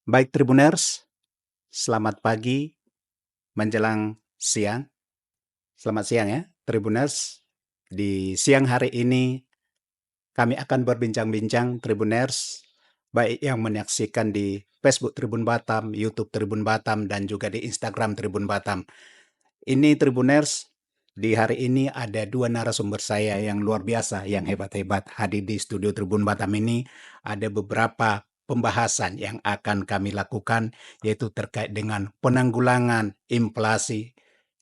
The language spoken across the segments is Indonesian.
Baik Tribuners, selamat pagi menjelang siang. Selamat siang ya Tribuners. Di siang hari ini kami akan berbincang-bincang Tribuners, baik yang menyaksikan di Facebook Tribun Batam, YouTube Tribun Batam, dan juga di Instagram Tribun Batam. Ini Tribuners, di hari ini ada dua narasumber saya yang luar biasa, yang hebat-hebat hadir di studio Tribun Batam ini. Ada beberapa pembahasan yang akan kami lakukan, yaitu terkait dengan penanggulangan inflasi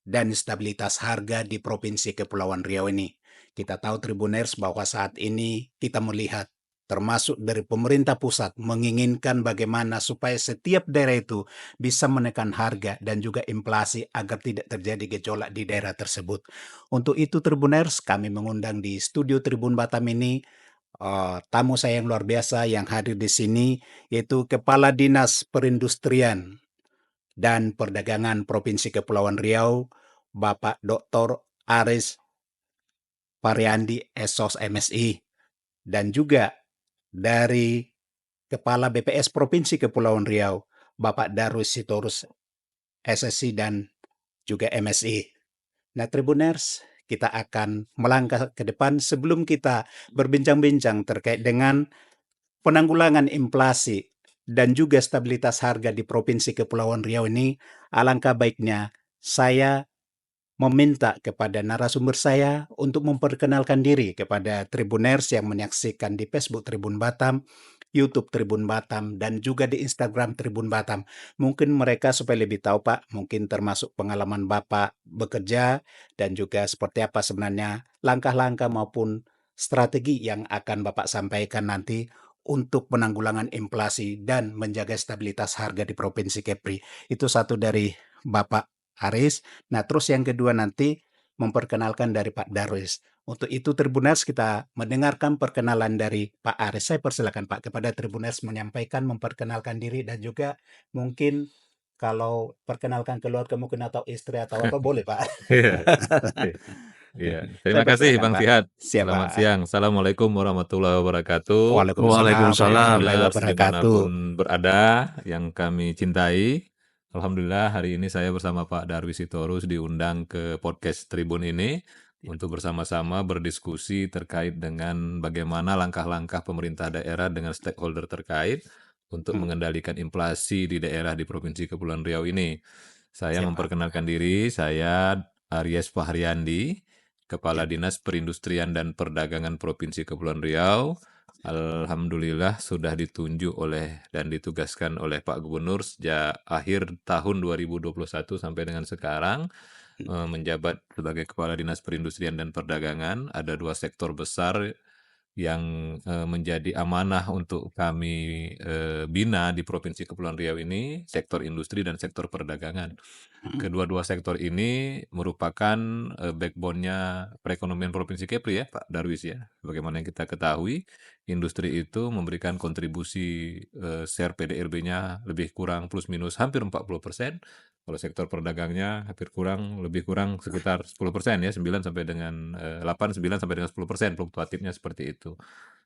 dan stabilitas harga di Provinsi Kepulauan Riau ini. Kita tahu Tribuners bahwa saat ini kita melihat termasuk dari pemerintah pusat menginginkan bagaimana supaya setiap daerah itu bisa menekan harga dan juga inflasi agar tidak terjadi gejolak di daerah tersebut. Untuk itu Tribuners, kami mengundang di studio Tribun Batam ini tamu saya yang luar biasa yang hadir di sini, yaitu Kepala Dinas Perindustrian dan Perdagangan Provinsi Kepulauan Riau, Bapak Dr. Aris Pariandi SOS MSI, dan juga dari Kepala BPS Provinsi Kepulauan Riau, Bapak Darwis Sitorus SSI dan juga MSI. Nah, Tribuners, kita akan melangkah ke depan sebelum kita berbincang-bincang terkait dengan penanggulangan inflasi dan juga stabilitas harga di Provinsi Kepulauan Riau ini. Alangkah baiknya saya meminta kepada narasumber saya untuk memperkenalkan diri kepada Tribuners yang menyaksikan di Facebook Tribun Batam, YouTube Tribun Batam, dan juga di Instagram Tribun Batam. Mungkin mereka supaya lebih tahu Pak, mungkin termasuk pengalaman Bapak bekerja dan juga seperti apa sebenarnya langkah-langkah maupun strategi yang akan Bapak sampaikan nanti untuk penanggulangan inflasi dan menjaga stabilitas harga di Provinsi Kepri. Itu satu dari Bapak Aris. Nah, terus yang kedua nanti memperkenalkan dari Pak Darwis. Untuk itu Tribuners kita mendengarkan perkenalan dari Pak Aris. Saya persilakan Pak kepada Tribuners menyampaikan, memperkenalkan diri dan juga mungkin kalau perkenalkan keluarga mungkin atau istri atau apa boleh Pak. Iya, iya. Saya Terima kasih persilakan Bang Pak. Sihat. Siap Selamat Pak. siang. Assalamualaikum warahmatullahi wabarakatuh. Waalaikumsalam warahmatullahi Tribuners wabarakatuh. dimanapun berada yang kami cintai. Alhamdulillah hari ini saya bersama Pak Darwis Sitorus diundang ke podcast Tribun ini untuk bersama-sama berdiskusi terkait dengan bagaimana langkah-langkah pemerintah daerah dengan stakeholder terkait untuk mengendalikan inflasi di daerah di Provinsi Kepulauan Riau ini. Saya Siap Pak. memperkenalkan diri, saya Aries Fahriandi, Kepala Siap. Dinas Perindustrian dan Perdagangan Provinsi Kepulauan Riau. Alhamdulillah sudah ditunjuk oleh dan ditugaskan oleh Pak Gubernur sejak akhir tahun 2021 sampai dengan sekarang menjabat sebagai Kepala Dinas Perindustrian dan Perdagangan. Ada dua sektor besar yang menjadi amanah untuk kami bina di Provinsi Kepulauan Riau ini, sektor industri dan sektor perdagangan. Kedua-dua sektor ini merupakan backbone-nya perekonomian Provinsi Kepri ya, Pak Darwis ya. Bagaimana yang kita ketahui, industri itu memberikan kontribusi share PDRB-nya lebih kurang plus minus hampir 40%. Kalau sektor perdagangnya lebih kurang sekitar 10% ya, 9 sampai dengan 8, 9 sampai dengan 10%, fluktuatifnya seperti itu.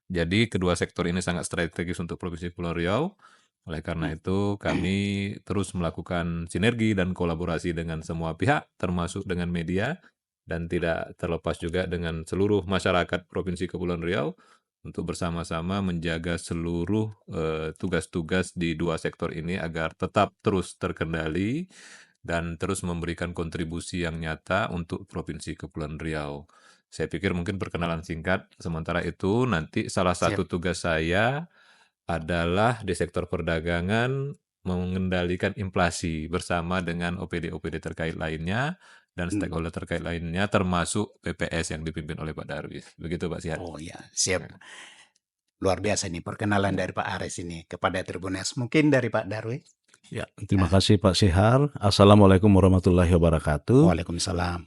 Jadi kedua sektor ini sangat strategis untuk Provinsi Kepulauan Riau. Oleh karena itu kami terus melakukan sinergi dan kolaborasi dengan semua pihak, termasuk dengan media, dan tidak terlepas juga dengan seluruh masyarakat Provinsi Kepulauan Riau untuk bersama-sama menjaga seluruh tugas-tugas di dua sektor ini agar tetap terus terkendali dan terus memberikan kontribusi yang nyata untuk Provinsi Kepulauan Riau. Saya pikir mungkin perkenalan singkat, sementara itu nanti salah satu tugas saya adalah di sektor perdagangan mengendalikan inflasi bersama dengan OPD-OPD terkait lainnya dan stakeholder terkait lainnya termasuk PPS yang dipimpin oleh Pak Darwis. Begitu Pak Sihat. Oh ya, siap. Luar biasa nih perkenalan dari Pak Aris ini kepada Tribuners. Mungkin dari Pak Darwis. Ya, terima kasih Pak Sihar. Assalamualaikum warahmatullahi wabarakatuh. Waalaikumsalam.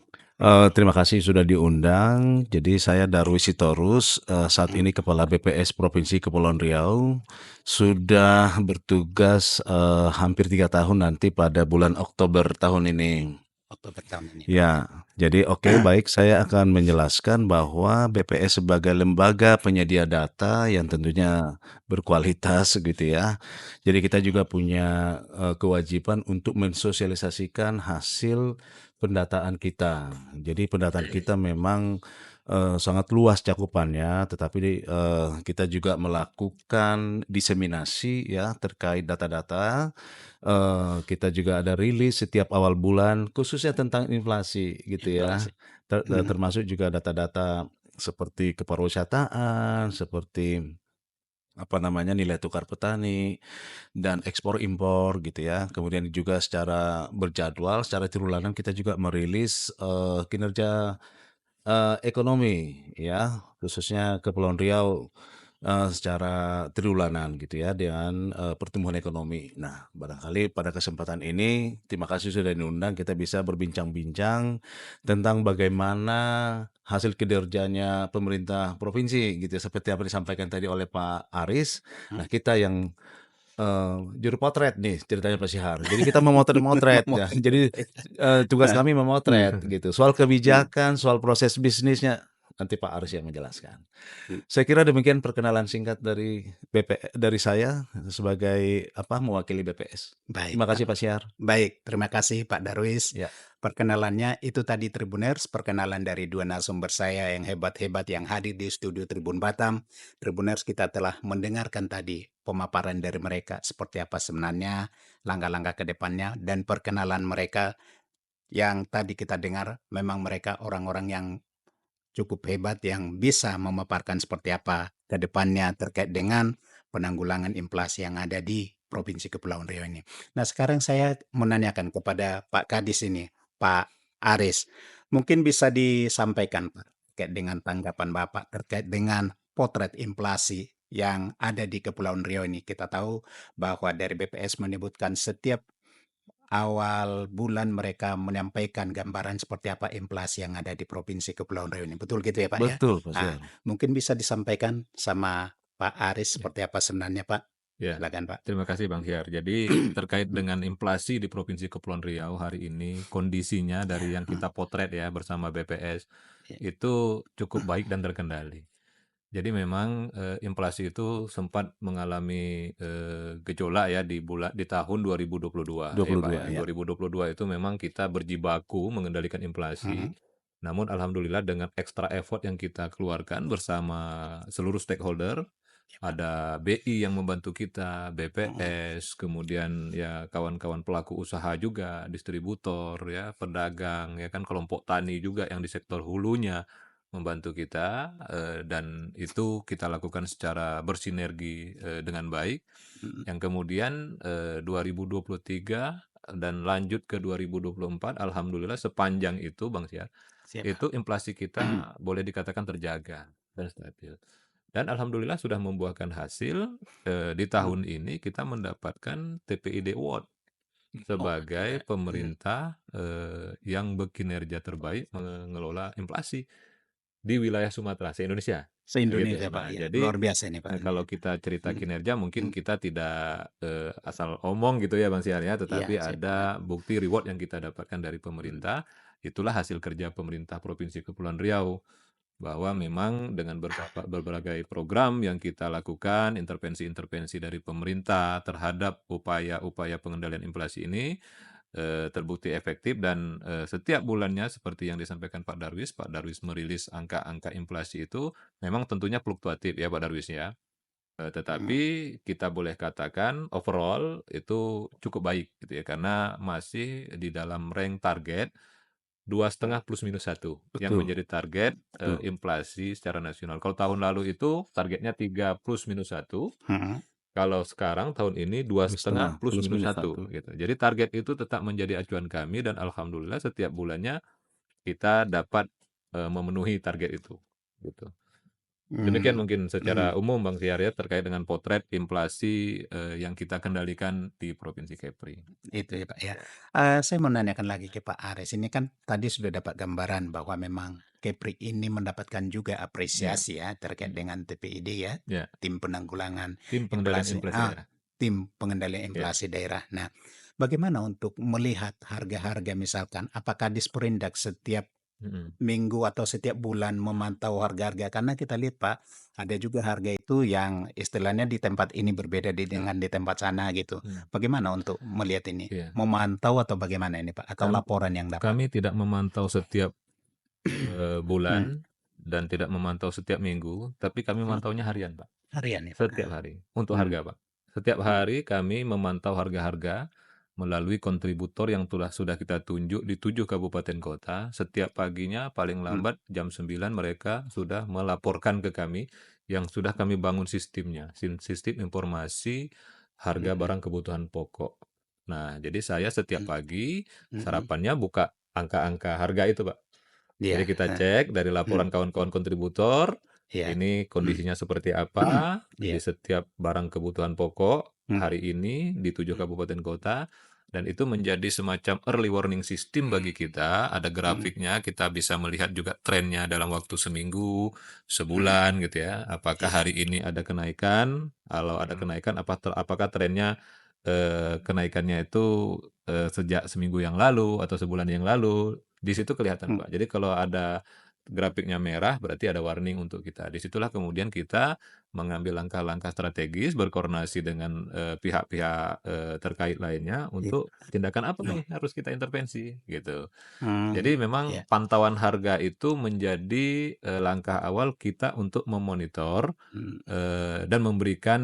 Terima kasih sudah diundang. Jadi saya Darwis Sitorus, saat ini Kepala BPS Provinsi Kepulauan Riau. Sudah bertugas hampir 3 tahun nanti pada bulan Oktober tahun ini. Oktober tahun ini, Pak. Ya, jadi baik, saya akan menjelaskan bahwa BPS sebagai lembaga penyedia data yang tentunya berkualitas gitu ya. Jadi kita juga punya kewajiban untuk mensosialisasikan hasil pendataan kita. Jadi pendataan kita memang sangat luas cakupannya, tetapi kita juga melakukan diseminasi ya terkait data-data. Kita juga ada rilis setiap awal bulan khususnya tentang inflasi gitu ya. Inflasi. Mhm. Termasuk juga data-data seperti kepariwisataan, seperti apa namanya nilai tukar petani dan ekspor impor gitu ya. Kemudian juga secara berjadwal, secara triwulan kita juga merilis kinerja ekonomi ya, khususnya Kepulauan Riau secara triwulanan gitu ya dengan pertumbuhan ekonomi. Nah, barangkali pada kesempatan ini terima kasih sudah diundang, kita bisa berbincang-bincang tentang bagaimana hasil kinerjanya pemerintah provinsi gitu ya, seperti apa disampaikan tadi oleh Pak Aris. Nah, kita yang juru potret nih ceritanya Pak Syihar. Jadi kita memotret-motret ya. Jadi tugas kami memotret gitu. Soal kebijakan, soal proses bisnisnya nanti Pak Aris yang menjelaskan. Saya kira demikian perkenalan singkat dari saya sebagai mewakili BPS. Baik, Terima Pak. kasih Pak Syihar. Baik, terima kasih Pak Darwis. Ya. Perkenalannya itu tadi Tribuners, perkenalan dari dua narasumber saya yang hebat-hebat yang hadir di studio Tribun Batam. Tribuners, kita telah mendengarkan tadi pemaparan dari mereka seperti apa sebenarnya langkah-langkah ke depannya dan perkenalan mereka yang tadi kita dengar memang mereka orang-orang yang cukup hebat yang bisa memaparkan seperti apa ke depannya terkait dengan penanggulangan inflasi yang ada di Provinsi Kepulauan Riau ini. Nah, sekarang saya menanyakan kepada Pak Kadis ini, Pak Aris, mungkin bisa disampaikan Pak, terkait dengan tanggapan Bapak terkait dengan potret inflasi yang ada di Kepulauan Riau ini. Kita tahu bahwa dari BPS menyebutkan setiap awal bulan mereka menyampaikan gambaran seperti apa inflasi yang ada di Provinsi Kepulauan Riau ini. Betul gitu ya Pak ya? Betul Pak Nah, Syihar. mungkin bisa disampaikan sama Pak Aris Ya. seperti apa sebenarnya Pak? Ya, Silakan Pak. terima kasih Bang Syihar. Jadi terkait dengan inflasi di Provinsi Kepulauan Riau hari ini, kondisinya dari yang kita potret ya bersama BPS itu cukup baik dan terkendali. Jadi memang inflasi itu sempat mengalami gejolak ya di tahun 2022 ya Pak 22 ya. ya. 2022 itu memang kita berjibaku mengendalikan inflasi. Namun alhamdulillah dengan extra effort yang kita keluarkan bersama seluruh stakeholder, ada BI yang membantu kita, BPS, kemudian ya kawan-kawan pelaku usaha juga, distributor ya, pedagang ya kan kelompok tani juga yang di sektor hulunya membantu kita dan itu kita lakukan secara bersinergi dengan baik. Yang kemudian 2023 dan lanjut ke 2024 alhamdulillah sepanjang itu Bang Syar, Siap, Pak. itu inflasi kita boleh dikatakan terjaga dan stabil. Dan alhamdulillah sudah membuahkan hasil di tahun ini kita mendapatkan TPID Award sebagai pemerintah yang berkinerja terbaik mengelola inflasi di wilayah Sumatera se-Indonesia. Se-Indonesia Nah, Pak ya. jadi Luar biasa ini Pak. kalau kita cerita kinerja mungkin kita tidak asal omong gitu ya Bang Syihar ya, tetapi Iya, siap. ada bukti reward yang kita dapatkan dari pemerintah. Itulah hasil kerja pemerintah Provinsi Kepulauan Riau bahwa memang dengan berbagai program yang kita lakukan, intervensi-intervensi dari pemerintah terhadap upaya-upaya pengendalian inflasi ini terbukti efektif dan setiap bulannya seperti yang disampaikan Pak Darwis merilis angka-angka inflasi itu memang tentunya fluktuatif ya Pak Darwis ya. Tetapi kita boleh katakan overall itu cukup baik gitu ya karena masih di dalam rank target 2,5 plus minus 1 yang Betul. menjadi target inflasi secara nasional. Kalau tahun lalu itu targetnya 3 plus minus 1. Kalau sekarang tahun ini 2,5 plus minus 1 gitu. Jadi target itu tetap menjadi acuan kami dan alhamdulillah setiap bulannya kita dapat memenuhi target itu gitu. Demikian mungkin secara umum Bang Syihar ya terkait dengan potret inflasi yang kita kendalikan di Provinsi Kepri. Itu ya Pak ya. Saya mau nanyakan lagi ke Pak Aris. Ini kan tadi sudah dapat gambaran bahwa memang Kepri ini mendapatkan juga apresiasi ya terkait dengan TPID ya, tim penanggulangan Tim pengendalian inflasi. inflasi daerah. Tim pengendalian inflasi daerah. Nah, bagaimana untuk melihat harga-harga misalkan, apakah Disperindak setiap Mhm. minggu atau setiap bulan memantau harga-harga? Karena kita lihat Pak, ada juga harga itu yang istilahnya di tempat ini berbeda dengan di tempat sana gitu. Hmm. Bagaimana untuk melihat ini? Iya. Memantau atau bagaimana ini Pak? Atau laporan yang dapat? Kami tidak memantau setiap Hmm, bulan dan tidak memantau setiap minggu, tapi kami hmm, memantaunya harian, Pak. harian ya Pak? Setiap hari untuk Hmm, harga, Pak. Setiap hmm, hari kami memantau harga-harga melalui kontributor yang sudah kita tunjuk di 7 kabupaten kota. Setiap paginya paling hmm, lambat jam 9 mereka sudah melaporkan ke kami yang sudah kami bangun sistemnya, sistem informasi harga hmm, barang kebutuhan pokok. Nah, jadi saya setiap hmm, pagi hmm, sarapannya buka angka-angka harga itu, Pak. Jadi iya, kita cek dari hmm, laporan kawan-kawan kontributor, iya, ini hmm, kondisinya seperti apa di iya, setiap barang kebutuhan pokok hmm, hari ini di 7 hmm, kabupaten kota, dan itu menjadi semacam early warning system bagi kita. Ada hmm, grafiknya, kita bisa melihat juga trennya dalam waktu seminggu, hmm, sebulan gitu ya. Apakah iya, hari ini ada kenaikan? Kalau ada hmm, kenaikan, apakah trennya kenaikannya itu sejak seminggu yang lalu atau sebulan yang lalu? Di situ kelihatan, hmm, Pak. Jadi kalau ada grafiknya merah berarti ada warning untuk kita. Disitulah kemudian kita mengambil langkah-langkah strategis berkoordinasi dengan pihak-pihak terkait lainnya iya, untuk tindakan apa hmm, nih harus kita intervensi gitu. hmm, Jadi memang iya, pantauan harga itu menjadi langkah awal kita untuk memonitor hmm, dan memberikan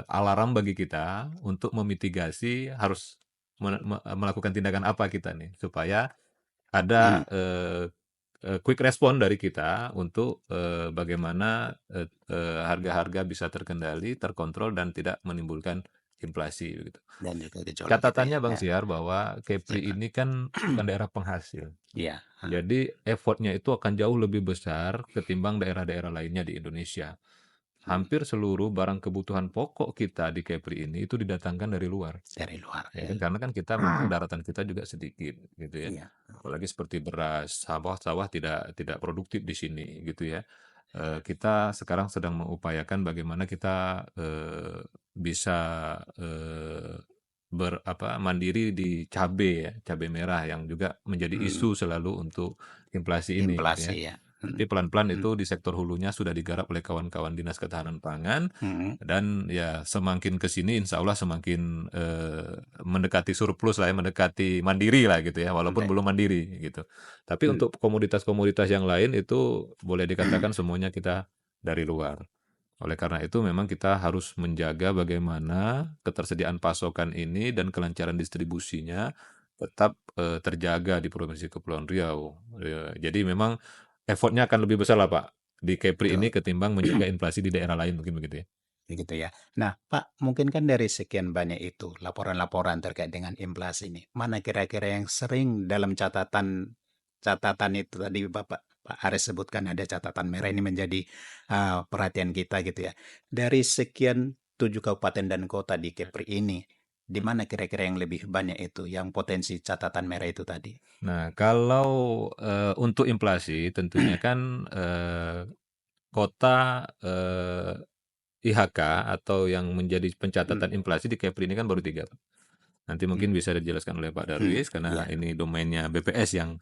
alarm bagi kita untuk memitigasi harus melakukan tindakan apa kita nih supaya hmm, ada quick respon dari kita untuk bagaimana harga-harga bisa terkendali, terkontrol dan tidak menimbulkan inflasi begitu. dan juga gejolak gitu ya? Catatannya Bang Ya, Siar bahwa iya Kepri Pak. ini kan bukan daerah penghasil. Iya, Jadi effortnya itu akan jauh lebih besar ketimbang daerah-daerah lainnya di Indonesia. hmm, Hampir seluruh barang kebutuhan pokok kita di Kepri ini itu didatangkan dari luar. dari luar Ya ya. kan karena kan kita memang daratan kita juga sedikit gitu ya. Iya, Apalagi seperti beras, sawah-sawah tidak produktif di sini gitu ya. Kita sekarang sedang mengupayakan bagaimana kita bisa mandiri di cabai ya, cabai merah yang juga menjadi hmm, isu selalu untuk inflasi ini gitu inflasi ya. ya. Nanti pelan-pelan itu di sektor hulunya sudah digarap oleh kawan-kawan Dinas Ketahanan Pangan Hmm, dan ya semakin ke sini insya Allah semakin mendekati surplus lah ya, mendekati mandiri lah gitu ya, walaupun sampai belum mandiri gitu. Tapi hmm, untuk komoditas-komoditas yang lain itu boleh dikatakan semuanya kita dari luar. Oleh karena itu memang kita harus menjaga bagaimana ketersediaan pasokan ini dan kelancaran distribusinya tetap terjaga di Provinsi Kepulauan Riau. Jadi memang effortnya akan lebih besar lah Pak di Kepri ini betul. ketimbang menjaga inflasi di daerah lain mungkin begitu ya. Begitu ya. Nah, Pak, mungkin kan dari sekian banyak itu laporan-laporan terkait dengan inflasi ini, mana kira-kira yang sering dalam catatan itu tadi Pak Aris sebutkan ada catatan merah ini menjadi perhatian kita gitu ya. Dari sekian 7 kabupaten dan kota di Kepri ini, di mana kira-kira yang lebih banyak itu yang potensi catatan merah itu tadi? Nah, kalau untuk inflasi tentunya kan kota IHK atau yang menjadi Hmm, pencatatan inflasi di Kepri ini kan baru 3, Pak. Nanti hmm, mungkin bisa dijelaskan oleh Pak hmm, Darwis karena ya, ini domainnya BPS yang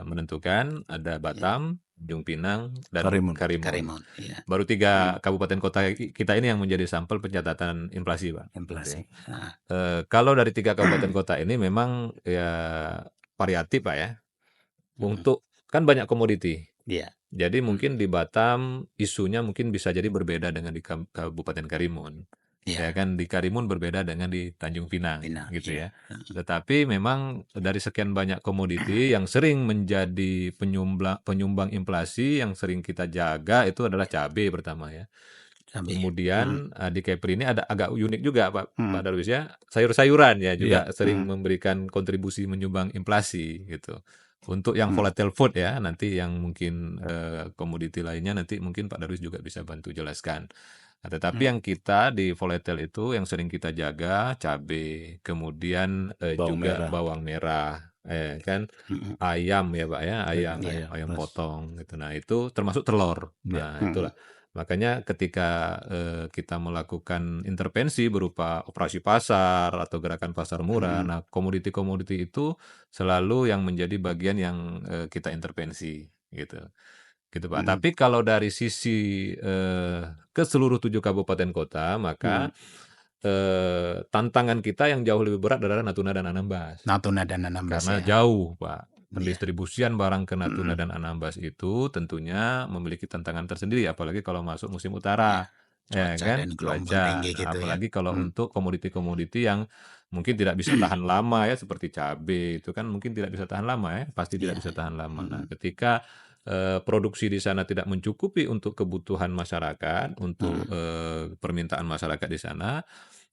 menentukan. Ada ya, Batam, Tanjung Pinang, dan Karimun. Karimun. Karimun, ya, Baru 3 hmm, kabupaten kota kita ini yang menjadi sampel pencatatan inflasi, Pak, gitu ya. inflasi. Ah, Kalau dari 3 kabupaten kota ini memang ya variatif, Pak, ya. hmm, Untuk kan banyak komoditi. iya, Jadi hmm, mungkin di Batam isunya mungkin bisa jadi berbeda dengan di Kabupaten Karimun. Ya iya, kan di Karimun berbeda dengan di Tanjung Pinang Pinang, gitu iya. ya. Tetapi memang dari sekian banyak komoditi yang sering menjadi penyumbang inflasi yang sering kita jaga itu adalah cabai pertama ya. Cabai. Mhm, Kemudian di Kepri ini ada agak unik juga Pak mhm, Darwis ya. Sayur-sayuran ya Iya, juga sering mhm, memberikan kontribusi menyumbang inflasi gitu. Untuk yang mhm, volatile food ya, nanti yang mungkin komoditi lainnya nanti mungkin Pak Darwis juga bisa bantu jelaskan. Nah, tetapi mhm, yang kita di volatile itu yang sering kita jaga cabai, kemudian bawang juga merah. bawang merah, kan mhm, ayam ya Pak ya, ayam iya, Ayam, ayam beras. potong gitu. Nah itu termasuk telur. Iya. Nah mhm, itulah. Makanya ketika kita melakukan intervensi berupa operasi pasar atau gerakan pasar murah, nah komoditi-komoditi itu selalu yang menjadi bagian yang kita intervensi gitu. Gitu Pak. Mm, Tapi kalau dari sisi ke seluruh 7 kabupaten kota, maka mm. tantangan kita yang jauh lebih berat adalah Natuna dan Anambas. Natuna dan Anambas Karena ya. jauh, Pak. Iya. Pendistribusian barang ke Natuna Mm, dan Anambas itu tentunya memiliki tantangan tersendiri, apalagi kalau masuk musim utara, ya Cuaca kan? dan gelombang Cuaca. tinggi Nah, gitu ya. apalagi kalau Mm, untuk komoditi-komoditi yang mungkin tidak bisa tahan lama ya, seperti cabai itu kan mungkin tidak bisa tahan lama ya, pasti tidak Iya. bisa tahan lama. Nah, Mm, ketika produksi di sana tidak mencukupi untuk kebutuhan masyarakat, untuk mm. permintaan masyarakat di sana,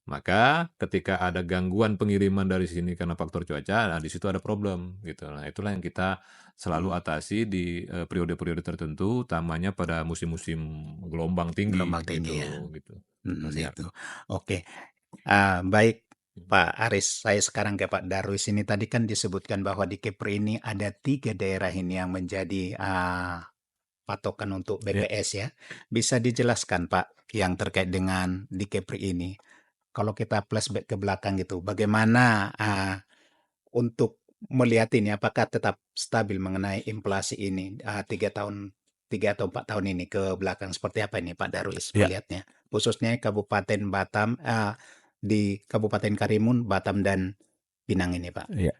maka ketika ada gangguan pengiriman dari sini karena faktor cuaca, nah di situ ada problem gitu. Nah, itulah yang kita selalu atasi di periode-periode tertentu, utamanya pada musim-musim gelombang tinggi Gelombang tinggi ya. gitu. Mas Yar. Itu. Oke. Baik Pak Aris, saya sekarang ke Pak Darwis ini tadi kan disebutkan bahwa di Kepri ini ada 3 daerah ini yang menjadi patokan untuk Ya. BPS ya. Bisa dijelaskan Pak yang terkait dengan di Kepri ini? Kalau kita flashback ke belakang gitu, bagaimana untuk melihat ini apakah tetap stabil mengenai inflasi ini 3 atau 4 tahun ini ke belakang seperti apa ini Pak Darwis Ya. melihatnya? Khususnya Kabupaten Batam, di Kabupaten Karimun, Batam dan Pinang ini Pak. Ya.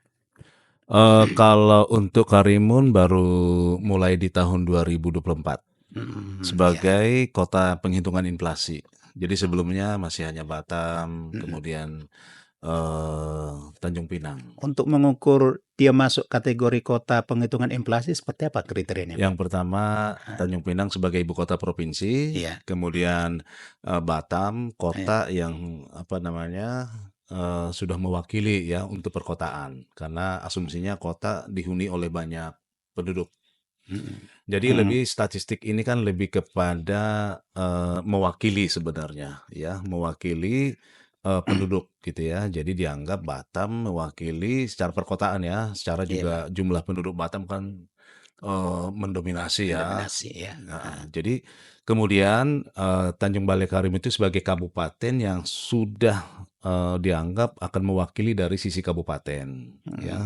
Kalau untuk Karimun baru mulai di tahun 2024 Ya. sebagai kota penghitungan inflasi. Jadi sebelumnya masih hanya Batam, Mm. kemudian Tanjung Pinang. Untuk mengukur dia masuk kategori kota penghitungan inflasi seperti apa kriterianya Pak? Yang pertama Tanjung Pinang sebagai ibu kota provinsi, Iya. kemudian Batam Iya. kota yang sudah mewakili ya untuk perkotaan, karena asumsinya kota dihuni oleh banyak penduduk. Mm. Jadi lebih statistik ini kan lebih kepada mewakili sebenarnya ya, mewakili penduduk gitu ya. Jadi dianggap Batam mewakili secara perkotaan ya, secara Iya Pak, juga jumlah penduduk Batam kan mendominasi ya. mendominasi ya. Nah, jadi kemudian Tanjung Balai Karim itu sebagai kabupaten yang sudah dianggap akan mewakili dari sisi kabupaten ya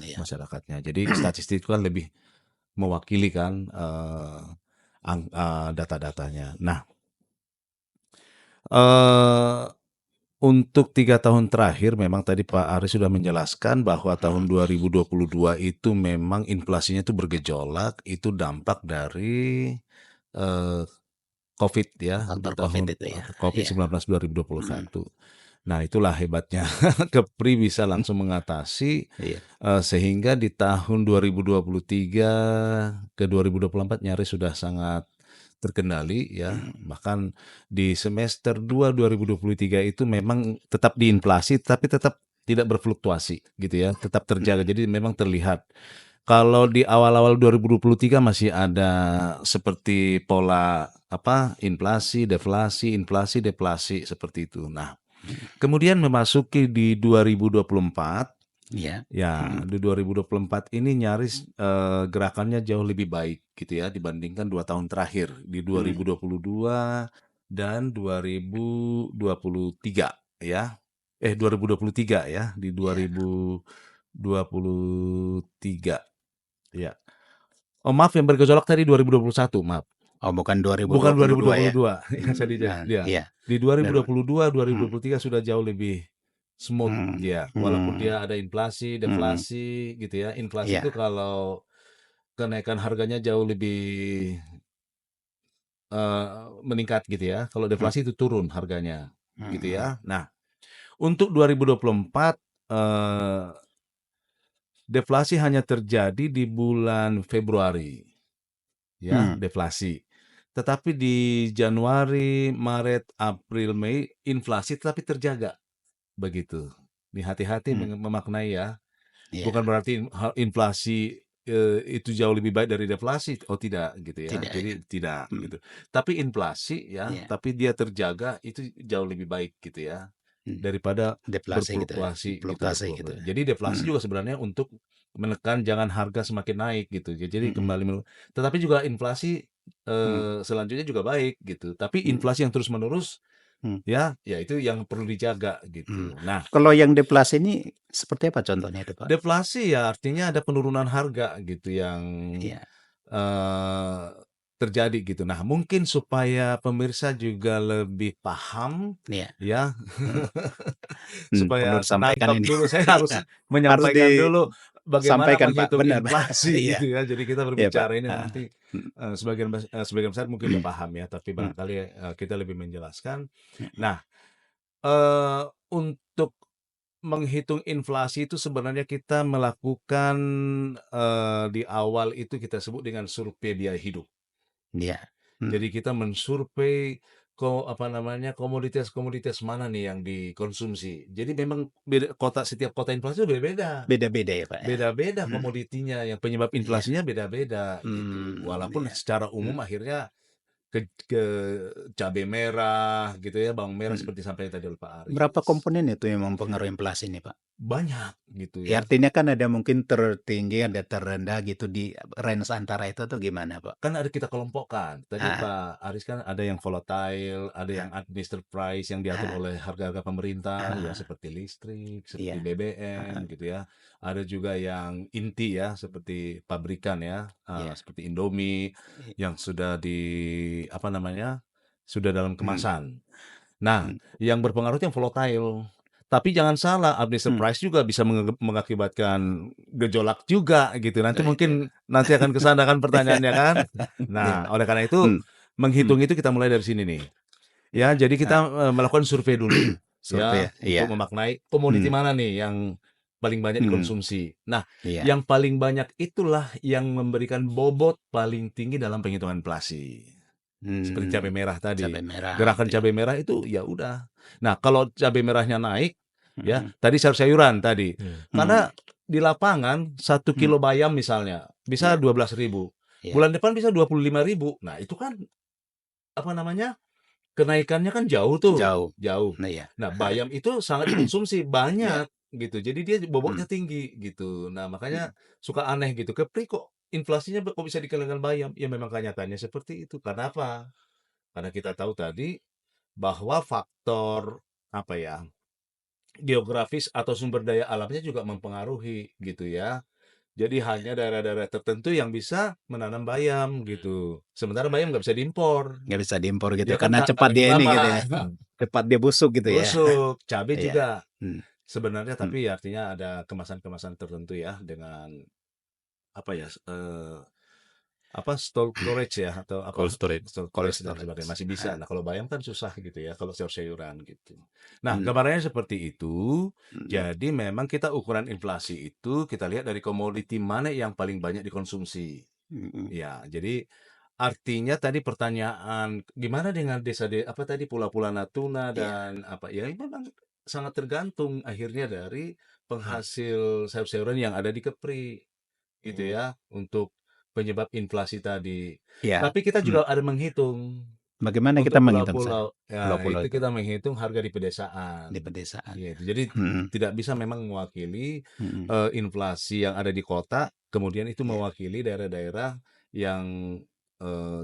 Iya. masyarakatnya. Jadi statistik itu kan lebih mewakili kan data-datanya. Nah, untuk 3 tahun terakhir memang tadi Pak Aris sudah menjelaskan bahwa tahun 2022 itu memang inflasinya itu bergejolak, itu dampak dari COVID ya, Faktor untuk COVID tahun itu ya. Iya. COVID-19 2021. Nah, itulah hebatnya Kepri bisa langsung mengatasi Iya. sehingga di tahun 2023 ke 2024 nyaris sudah sangat terkendali ya. Bahkan di semester 2 2023 itu memang tetap diinflasi tapi tetap tidak berfluktuasi gitu ya, tetap terjaga. Jadi memang terlihat. Kalau di awal-awal 2023 masih ada seperti pola inflasi, deflasi seperti itu. Nah, kemudian memasuki di 2024 Iya. ya, di 2024 ini nyaris gerakannya jauh lebih baik gitu ya dibandingkan 2 tahun terakhir di 2022 dan 2023 ya. 2023 ya, di Iya. 2023 ya. Oh maaf yang bergejolak tadi 2021, maaf. Oh, bukan Bukan 2022 ya? 2022 ya tadi dia. Iya. Di 2022, 2023 sudah jauh lebih smooth ya. Walaupun dia ada inflasi, deflasi gitu ya. Inflasi itu Iya. kalau kenaikan harganya jauh lebih meningkat gitu ya. Kalau deflasi itu turun harganya gitu ya. Nah, untuk 2024 deflasi hanya terjadi di bulan Februari. Ya, deflasi. Tetapi di Januari, Maret, April, Mei inflasi tetapi terjaga. Begitu. Ini hati-hati memaknai ya. Iya. Bukan berarti inflasi itu jauh lebih baik dari deflasi. Oh tidak gitu ya. Tidak Jadi ya. tidak gitu. Tapi inflasi ya, Iya. tapi dia terjaga itu jauh lebih baik gitu ya daripada Deflasi gitu ya. berfluktuasi gitu. Fluktuasi gitu. Jadi deflasi juga sebenarnya untuk menekan jangan harga semakin naik gitu. Jadi kembali tetapi juga inflasi selanjutnya juga baik gitu. Tapi Hmm. inflasi yang terus-menerus Hmm. ya itu yang perlu dijaga Hmm. gitu. Nah, Kalau yang deflasi ini seperti apa contohnya itu, Pak? deflasi ya artinya ada penurunan harga gitu yang Iya. eh, terjadi gitu. Nah, mungkin supaya pemirsa juga lebih paham Iya. ya, Perlu supaya disampaikan nangkap ini. dulu saya harus Harus menyampaikan dulu bagaimana disampaikan, Pak. menghitung Benar, Pak. inflasi Iya. gitu ya. Jadi kita Iya, Pak. berbicara ini nanti Hmm. sebagian besar mungkin udah paham ya, tapi Hmm. barangkali kita lebih menjelaskan. Hmm. Nah, untuk menghitung inflasi itu sebenarnya kita melakukan di awal itu kita sebut dengan survei biaya hidup. Iya. Hmm. Jadi kita mensurvei komoditas-komoditas mana nih yang dikonsumsi. Jadi memang setiap kota inflasi itu beda-beda. Beda-beda ya, Pak, ya? Beda-beda Hmm. komoditinya, yang penyebab Iya. inflasinya beda-beda gitu. Walaupun Iya. secara umum akhirnya ke cabai merah gitu ya, bawang merah Hmm. seperti sampai tadi oleh Pak Berapa Aris. komponen itu yang mempengaruhi inflasi ini, Pak? Banyak gitu Ya, ya. artinya kan ada mungkin tertinggi, ada terendah gitu di range antara itu atau gimana, Pak? Kan ada kita kelompokkan. Tadi Ah, Pak Aris kan ada yang volatile, ada yang ah, administered price yang diatur ah, oleh harga-harga pemerintah, ya ah, seperti listrik, seperti iya. BBM Ah, gitu ya. Ada juga yang inti ya, seperti pabrikan ya, iya. seperti Indomie I- yang sudah sudah dalam Hmm. kemasan. Nah, Hmm. yang berpengaruh itu yang volatile. Tapi jangan salah, administered Hmm. price juga bisa mengakibatkan gejolak juga gitu. Nanti Oh, iya. mungkin nanti akan ke sana kan pertanyaannya kan. Iya, Nah, Pak. oleh karena itu Hmm. Hmm. menghitung itu kita mulai dari sini nih. Ya, Iya. jadi Ah, kita melakukan survei dulu survei ya. ya Iya. untuk memaknai komoditi Hmm. mana nih yang paling banyak Hmm. dikonsumsi. Nah, Iya. yang paling banyak itulah yang memberikan bobot paling tinggi dalam penghitungan inflasi. Seperti cabai Hmm. merah tadi. Cabai merah Gerakan itu ya. cabai merah itu ya udah. Nah, kalau cabai merahnya naik ya, Hmm. tadi sayur-sayuran tadi. Hmm. Karena di lapangan 1 Hmm. kilo bayam misalnya bisa Iya. 12.000. Iya. Bulan depan bisa 25.000. Nah, itu kan kenaikannya kan jauh tuh, Jauh. jauh. Nah, iya. Nah, bayam itu sangat dikonsumsi Iya. banyak gitu. Jadi dia bobotnya Hmm. tinggi gitu. Nah, makanya Hmm. suka aneh gitu. Kepri kok inflasinya kok bisa dikalahkan bayam? Ya memang kenyataannya seperti itu. Kenapa? Karena kita tahu tadi bahwa faktor apa ya, geografis atau sumber daya alamnya juga mempengaruhi gitu ya. Jadi hanya daerah-daerah tertentu yang bisa menanam bayam gitu. Sementara bayam nggak bisa diimpor. Nggak bisa diimpor gitu Dia kan karena cepat tahan dia ini lama, gitu ya. Cepat dia busuk gitu ya. busuk. Cabai Iya. juga Hmm. sebenarnya, Hmm. tapi artinya ada kemasan-kemasan tertentu ya dengan apa ya, storage ya atau Cold apa, storage. Cold storage dan sebagainya, storage. masih bisa. Nah, kalau bayam kan susah gitu ya, kalau sayur-sayuran gitu. Nah, Hmm. gambarannya seperti itu. Hmm. Jadi memang kita ukuran inflasi itu kita lihat dari komoditi mana yang paling banyak dikonsumsi. Hmm. Ya, jadi artinya tadi pertanyaan gimana dengan apa tadi Pulau-Pulau Natuna Iya. dan apa ya, memang sangat tergantung akhirnya dari Hmm. penghasil sayur-sayuran yang ada di Kepri gitu Hmm. ya untuk penyebab inflasi tadi. Iya. Tapi kita Hmm. juga ada menghitung Bagaimana kita untuk menghitung pulau-pulau. Ya, pulau-pulau itu itu kita menghitung harga di di pedesaan. pedesaan? Gitu. Jadi Hmm. tidak bisa memang mewakili Hmm. inflasi yang ada di kota, kemudian itu Iya. mewakili daerah-daerah yang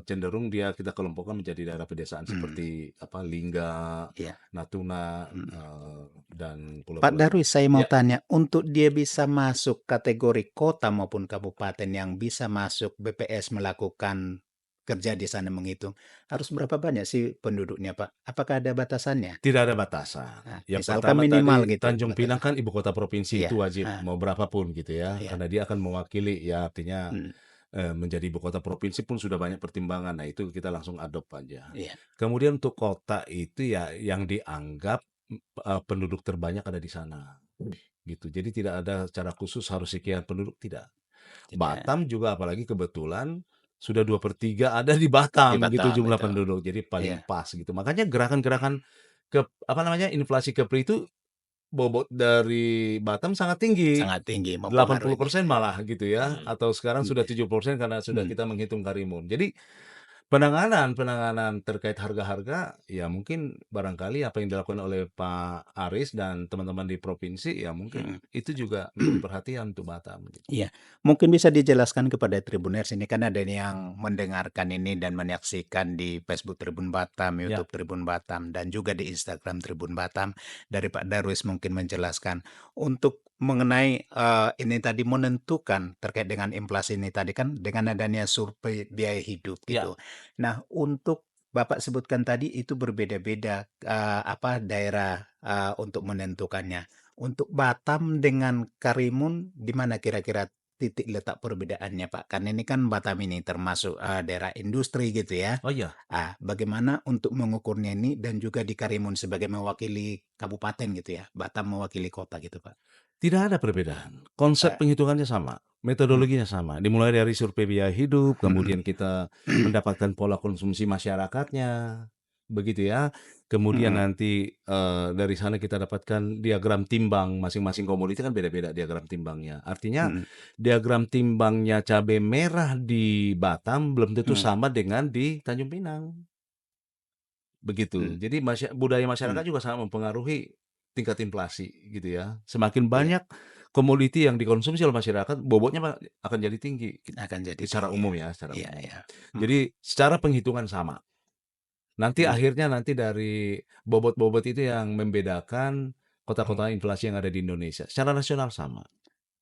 cenderung kita kelompokkan menjadi daerah pedesaan Hmm. seperti apa Lingga, Iya. Natuna, Hmm. dan Pak pulau-pulau lain. Darwis, saya mau Ya, tanya, untuk dia bisa masuk kategori kota maupun kabupaten yang bisa masuk BPS melakukan kerja di sana menghitung, harus berapa banyak sih penduduknya, Pak? Apakah ada batasannya? tidak ada batasan. Nah, Yang misalkan pertama minimal tadi gitu Tanjung Pinang batasan. kan ibu kota provinsi Iya. itu wajib Ah, mau berapapun gitu ya, iya. karena dia akan mewakili ya artinya Hmm. menjadi ibu kota provinsi pun sudah banyak pertimbangan. Nah, itu kita langsung adopt aja. Iya. Kemudian untuk kota itu ya yang dianggap penduduk terbanyak ada di sana. Gitu. Jadi tidak ada secara khusus harus sekian penduduk, tidak. Tidak. Batam juga apalagi kebetulan sudah 2/3 ada di Di Batam gitu Batam jumlah itu. penduduk. Jadi paling Iya. pas gitu. Makanya gerakan-gerakan inflasi Kepri itu bobot dari Batam sangat tinggi. Sangat tinggi mempengaruhinya. 80% malah gitu ya. Hmm. Atau sekarang sudah Iya. 70% karena sudah Hmm. kita menghitung Karimun. Jadi Penanganan terkait harga-harga, ya mungkin barangkali apa yang dilakukan oleh Pak Aris dan teman-teman di provinsi, ya mungkin Mhm. itu juga menjadi perhatian untuk Batam gitu. Iya, mungkin bisa dijelaskan kepada Tribuners ini kan ada yang mendengarkan ini dan menyaksikan di Facebook Tribun Batam, Ya, YouTube Tribun Batam, dan juga di Instagram Tribun Batam. Dari Pak Darwis mungkin menjelaskan untuk mengenai ini tadi menentukan terkait dengan inflasi ini tadi kan dengan adanya survei biaya hidup ya, gitu. Nah, untuk Bapak sebutkan tadi itu berbeda-beda apa daerah untuk menentukannya. Untuk Batam dengan Karimun, di mana kira-kira titik letak perbedaannya, Pak? Kan ini kan Batam ini termasuk daerah industri gitu ya. oh iya, Bagaimana untuk mengukurnya ini dan juga di Karimun sebagai mewakili kabupaten gitu ya, Batam mewakili kota gitu, Pak? tidak ada perbedaan. Konsep Ah, penghitungannya sama, hmm, metodologinya sama. Dimulai dari survei biaya hidup, hmm, kemudian kita mendapatkan pola konsumsi masyarakatnya, begitu ya. Kemudian hmm, nanti dari sana kita dapatkan diagram timbang masing-masing komoditi kan beda-beda diagram timbangnya. Artinya hmm, diagram timbangnya cabai merah di Batam belum tentu hmm, sama dengan di Tanjung Pinang. Begitu. hmm, Jadi budaya hmm, masyarakat juga sangat mempengaruhi tingkat inflasi gitu ya. Semakin iya, banyak komoditi yang dikonsumsi oleh masyarakat, bobotnya akan jadi tinggi gitu. akan jadi Secara tinggi ya. umum ya, secara Iya, umum. iya. Hmm, Jadi secara penghitungan sama. Nanti hmm. akhirnya dari bobot-bobot itu yang membedakan Hmm. kota-kota inflasi yang ada di Indonesia. Secara nasional sama.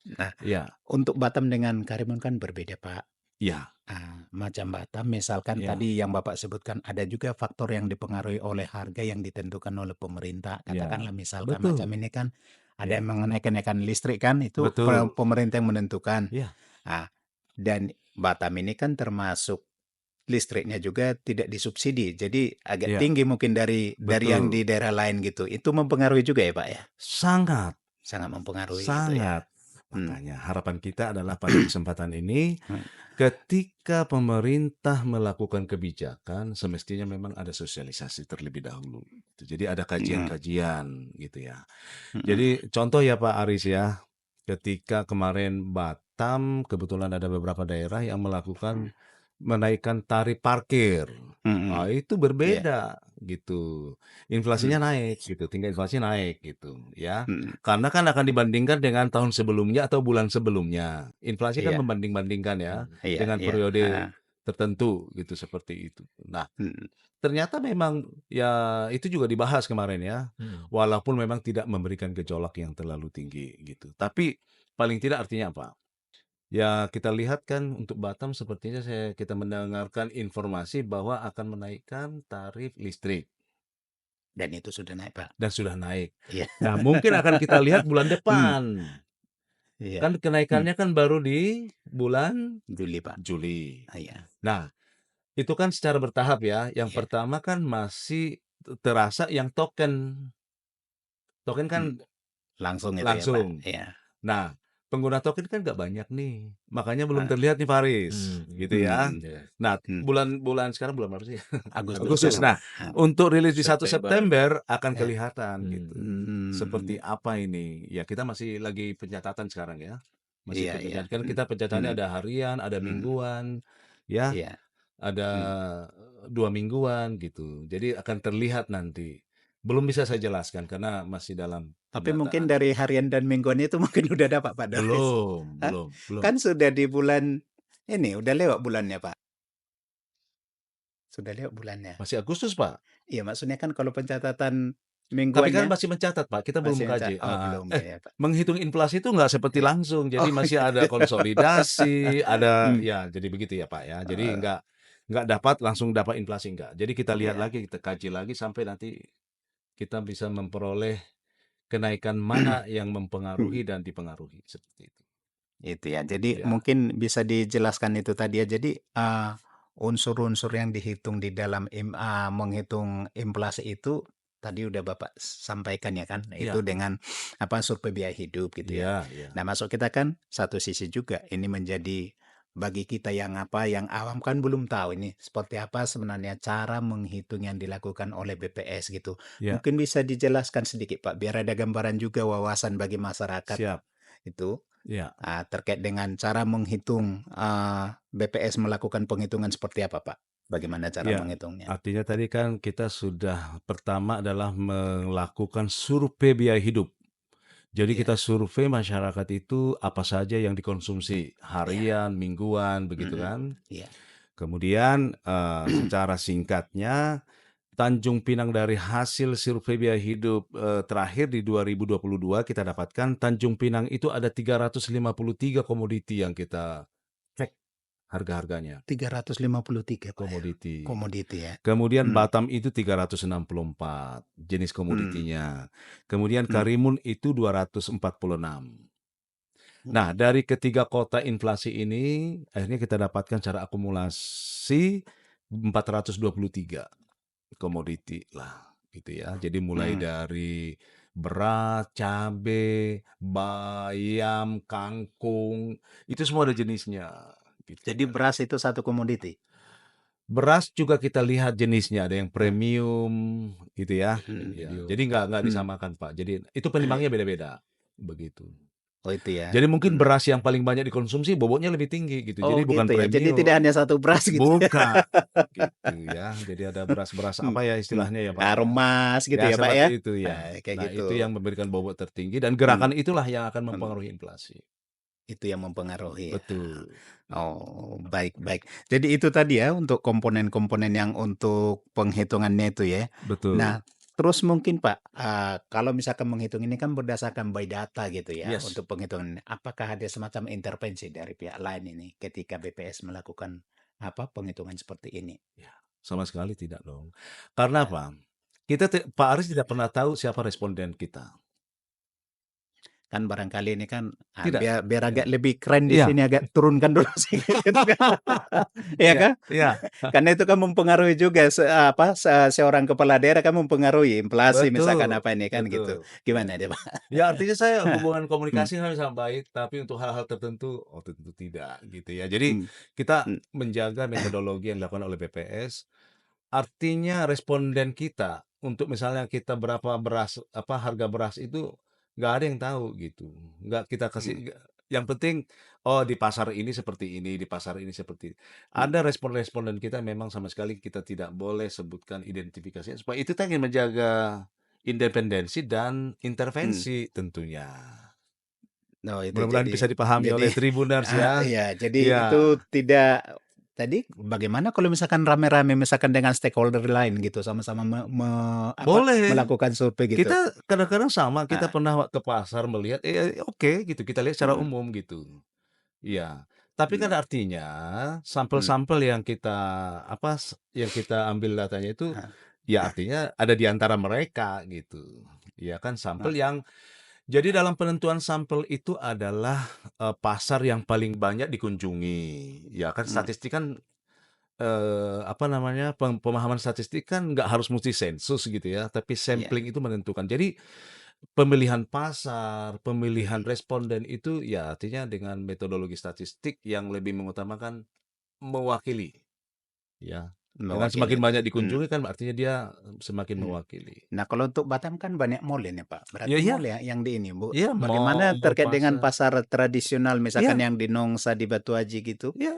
Nah, Ya, untuk Batam dengan Karimun kan berbeda, Pak. ya, Macam Batam misalkan ya, tadi yang Bapak sebutkan ada juga faktor yang dipengaruhi oleh harga yang ditentukan oleh pemerintah. ya. Katakanlah misalkan macam Betul. ini kan ada yang Ya, mengenai kenaikan listrik kan itu betul. pemerintah yang menentukan. Ya, Ah, dan Batam ini kan termasuk listriknya juga tidak disubsidi. Jadi agak ya, tinggi mungkin dari yang betul. di daerah lain gitu. Itu mempengaruhi juga ya, Pak ya? Sangat. Sangat mempengaruhi gitu ya. Sangat. Hmm. Makanya harapan kita adalah pada kesempatan ini, Hmm. ketika pemerintah melakukan kebijakan, semestinya memang ada sosialisasi terlebih dahulu. Jadi ada Hmm. kajian-kajian gitu ya. Hmm. Jadi contoh ya Pak Aris ya, ketika kemarin Batam, kebetulan ada beberapa daerah yang melakukan menaikkan tarif parkir. Hmm. Itu Iya. berbeda gitu. Inflasinya Hmm. naik gitu, tingkat inflasi naik gitu ya. Hmm. Karena kan akan dibandingkan dengan tahun sebelumnya atau bulan sebelumnya. Inflasi kan Iya. membanding-bandingkan ya Iya. dengan Iya. periode tertentu gitu seperti itu. Nah, Hmm. ternyata memang ya itu juga dibahas kemarin ya. Walaupun memang tidak memberikan gejolak yang terlalu tinggi gitu. Tapi paling tidak artinya apa? Ya kita lihat kan untuk Batam sepertinya kita mendengarkan informasi bahwa akan menaikkan tarif listrik Dan itu sudah naik, Pak. dan sudah naik. Iya. Nah, mungkin akan kita lihat bulan Hmm. depan. Iya. Kan Hmm. kenaikannya kan baru di bulan Juli, Pak. Juli. Iya. Nah, itu kan secara bertahap ya. Yang Iya. pertama kan masih terasa yang token. Token kan Hmm. Langsung itu ya, Pak. langsung. Iya. Nah, pengguna token kan nggak banyak nih, makanya belum Ah. terlihat nih Faris, gitu ya. Hmm. Ya. Nah, Hmm. bulan sekarang bulan apa sih? Agustus Agustus. sekarang, Nah, Pak. Ah. untuk rilis di 1 September. September akan Ya. kelihatan gitu. Hmm. Seperti apa ini? Ya, kita masih lagi pencatatan sekarang ya. Masih Iya, iya. pencatatan. Kan Hmm. kita pencatatannya Hmm. ada harian, ada Hmm. mingguan, ya, Iya. ada Hmm. 2 mingguan gitu. Jadi akan terlihat nanti. Belum bisa saya jelaskan karena masih dalam Tapi mungkin pendataan. dari harian dan mingguan itu mungkin udah dapat, Pak Darwis. Belum, Hah? belum, belum. Kan sudah di bulan ini, udah lewat bulannya, Pak. Sudah lewat bulannya. Masih Agustus, Pak. Iya, maksudnya kan kalau pencatatan Tapi kan mingguannya masih mencatat, Pak. Kita belum masih mengkaji. oh belum ya, Pak. Menghitung inflasi itu nggak seperti Iya. langsung. Oh, Jadi masih gitu. ada konsolidasi, ada Hmm. ya jadi begitu ya, Pak ya. Jadi Eh, nggak dapat langsung dapat inflasi enggak. Jadi kita lihat iya. lagi, kita kaji lagi sampai nanti kita bisa memperoleh kenaikan mana yang Hmm. mempengaruhi dan dipengaruhi seperti itu. Itu ya. Jadi Ya, mungkin bisa dijelaskan itu tadi ya. Jadi unsur-unsur yang dihitung di dalam menghitung inflasi itu tadi udah Bapak sampaikan ya kan. Itu ya, dengan apa survei biaya hidup gitu ya. ya, ya, Nah, masuk kita kan satu sisi juga ini menjadi bagi kita yang yang awam kan belum tahu ini seperti apa sebenarnya cara menghitung yang dilakukan oleh BPS gitu. ya, Mungkin bisa dijelaskan sedikit Pak biar ada gambaran juga wawasan bagi masyarakat siap. itu Ya. terkait dengan cara menghitung BPS melakukan penghitungan seperti apa, Pak? Bagaimana cara Ya, menghitungnya? artinya tadi kan kita sudah pertama adalah melakukan survei biaya hidup. Jadi Iya, kita survei masyarakat itu apa saja yang dikonsumsi, iya, harian, mingguan, begitu mhm, kan. iya, Kemudian secara singkatnya, Tanjung Pinang dari hasil survei biaya hidup terakhir di 2022 kita dapatkan Tanjung Pinang itu ada 353 komoditi yang kita cek harga-harganya, 353 Pak ya, komoditi. komoditi ya? Kemudian Mmm, Batam itu 364 jenis mmm, komoditinya. Kemudian mmm, Karimun itu 246. Nah, mhm, dari ketiga kota inflasi ini akhirnya kita dapatkan secara akumulasi 423 komoditi lah gitu ya. Jadi mulai mhm. dari beras, cabe, bayam, kangkung, itu semua ada jenisnya gitu Jadi ya. beras itu satu komoditi? Beras juga kita lihat jenisnya, ada yang Oh, premium gitu ya. Ya, Medium. jadi nggak mmm, disamakan Pak. Jadi itu penimbangnya beda-beda begitu. oh itu ya? Jadi mungkin Mhm. beras yang paling banyak dikonsumsi bobotnya lebih tinggi gitu. Oh Jadi bukan gitu ya? Jadi tidak premium, hanya satu beras gitu ya? bukan gitu ya. Jadi ada beras-beras Mmm, apa ya mmm, istilahnya ya Pak ya. Emas gitu Ya ya Pak ya? seperti itu ya. Kayak Nah, itu gitu, yang memberikan bobot tertinggi dan mmm, gerakan itulah yang akan mmm, mempengaruhi inflasi. itu yang mempengaruhi ya? Betul. Oh, baik baik. Jadi itu tadi ya untuk komponen-komponen yang untuk penghitungannya itu ya. Betul. Nah, terus mungkin Pak, kalau misalkan menghitung ini kan berdasarkan by data gitu ya Yes. untuk penghitungan. Apakah ada semacam intervensi dari pihak lain ini ketika BPS melakukan penghitungan seperti ini? Ya, sama sekali tidak dong. Karena Ya. apa? Pak Aris tidak pernah tahu siapa responden kita. Kan barangkali ini kan, Tidak. biar biar agak Ya. lebih keren di Iya. sini agak turunkan dulu sedikit gitu kan. Iya Iya, kan? iya, Karena itu kan mempengaruhi juga seorang kepala daerah kan mempengaruhi inflasi misalkan betul, apa ini kan gitu. betul, ya. Gimana dia, Pak? Ya artinya saya hubungan Mmm, komunikasi kami sangat baik, tapi untuk hal-hal tertentu, oh tentu tidak gitu ya. Jadi mmm, kita mmm, menjaga metodologi yang dilakukan oleh BPS, artinya responden kita untuk misalnya kita berapa beras, harga beras itu nggak ada yang tahu gitu. Nggak kita mmm, kasih, yang penting oh di pasar ini seperti ini, di pasar ini seperti ini. mmm, Ada responden kita memang sama sekali kita tidak boleh sebutkan identifikasinya supaya itu tadi menjaga independensi dan mmm. intervensi tentunya. Oh itu Mudah-mudahan bisa dipahami jadi oleh Tribuners ya. iya, jadi itu Iya, tidak tadi bagaimana kalau misalkan rame-rame misalkan dengan stakeholder lain gitu sama-sama me me apa, boleh. melakukan survei gitu? Kita kadang-kadang sama, kita Heeh, pernah ke pasar melihat, oke gitu, kita lihat secara mhm, umum gitu. Iya, tapi kan mmm, artinya mmm, sampel-sampel yang kita yang kita ambil datanya itu, heeh, ya artinya ada di antara mereka gitu. Ya kan nah, sampel yang jadi dalam penentuan sampel itu adalah, pasar yang paling banyak dikunjungi. Ya kan mmm, statistik kan, pemahaman statistik kan nggak harus mesti sensus gitu ya, tapi iya, sampling itu menentukan. Jadi pemilihan pasar, pemilihan mhm, responden itu ya artinya dengan metodologi statistik yang lebih mengutamakan mewakili, ya. Dengan mewakili, semakin banyak mmm. dikunjungi kan artinya dia semakin Mhm. mewakili. Nah, kalau untuk Batam kan banyak mall ini, Pak. Ya Berarti iya, mall ya yang di ini, Bu. iya Bagaimana mall terkait dengan pasar. pasar tradisional misalkan Iya, yang di Nongsa, di Batu Aji gitu? iya,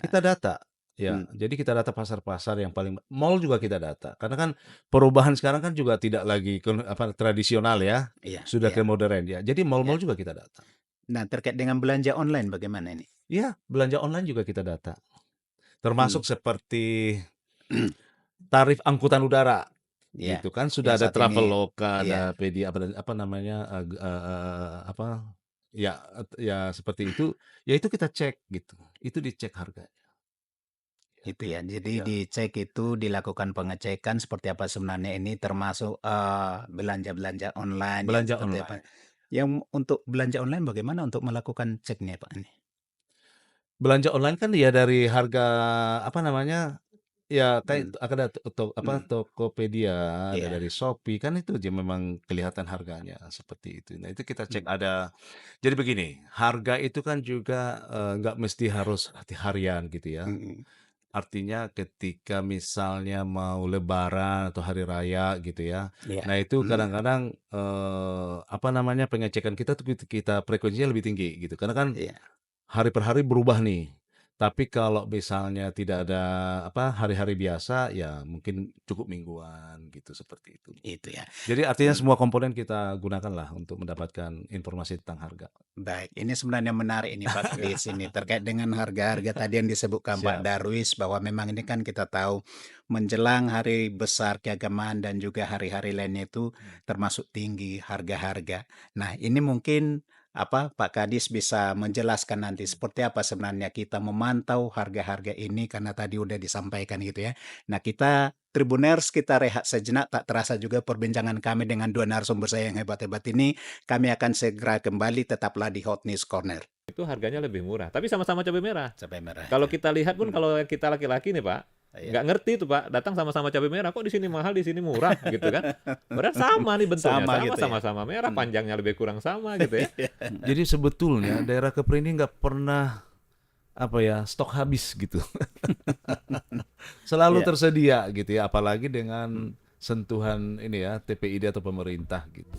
Nah, kita data. Ya, mmm, jadi kita data pasar-pasar yang paling mall juga kita data. Karena kan perubahan sekarang kan juga tidak lagi tradisional ya, iya sudah iya ke modern ya. Jadi iya. mall-mall juga kita data. Nah, terkait dengan belanja online bagaimana ini? Iya, belanja online juga kita data. Mmm, Termasuk seperti tarif angkutan udara, iya, gitu kan. yang Sudah ada saat ini Traveloka, iya, ada apa namanya, ya ya seperti itu, ya itu kita cek gitu, itu dicek harganya. itu ya. Jadi Ya, dicek itu, dilakukan pengecekan seperti apa sebenarnya ini termasuk, belanja-belanja online yang belanja seperti apa. online. Yang untuk belanja online bagaimana untuk melakukan ceknya, Pak, ini? Belanja online kan ya dari harga, apa namanya, ya Mmm, kayak ada mhm, Tokopedia, ada iya, dari Shopee, kan itu dia memang kelihatan harganya seperti itu. Nah, itu kita cek mmm, ada jadi begini, harga itu kan juga, nggak mesti harus harian gitu ya. mhm. Artinya ketika misalnya mau lebaran atau hari raya gitu ya. Iya, Nah, itu mhm, kadang-kadang, pengecekan kita tuh kita frekuensinya lebih tinggi gitu. Karena kan iya, hari per hari berubah nih. Tapi kalau misalnya tidak ada hari-hari biasa, ya mungkin cukup mingguan gitu, seperti itu. Itu ya. Jadi artinya semua komponen kita gunakanlah untuk mendapatkan informasi tentang harga. Baik, ini sebenarnya menarik ini Pak di sini terkait dengan harga-harga tadi yang disebutkan Pak Siap. Darwis, bahwa memang ini kan kita tahu menjelang hari besar keagamaan dan juga hari-hari lainnya itu termasuk tinggi harga-harga. Nah, ini mungkin Pak Kadis bisa menjelaskan nanti seperti apa sebenarnya kita memantau harga-harga ini, karena tadi udah disampaikan gitu ya. Nah, kita Tribuners, kita rehat sejenak, tak terasa juga perbincangan kami dengan dua narasumber saya yang hebat-hebat ini. Kami akan segera kembali, tetaplah di Hot News Corner. Itu harganya lebih murah, tapi sama-sama cabai merah. Cabai merah. Kalau ya. kita lihat pun, kalau kita laki-laki nih Pak, Iya. nggak ngerti tuh Pak, datang sama-sama cabai merah, kok di sini mahal, di sini murah gitu kan. Padahal sama nih bentuknya, Sama gitu ya. sama-sama merah, panjangnya lebih kurang sama gitu ya. Jadi sebetulnya daerah Kepri ini nggak pernah stok habis gitu. Selalu Iya. tersedia gitu ya, apalagi dengan sentuhan ini ya TPID atau pemerintah gitu.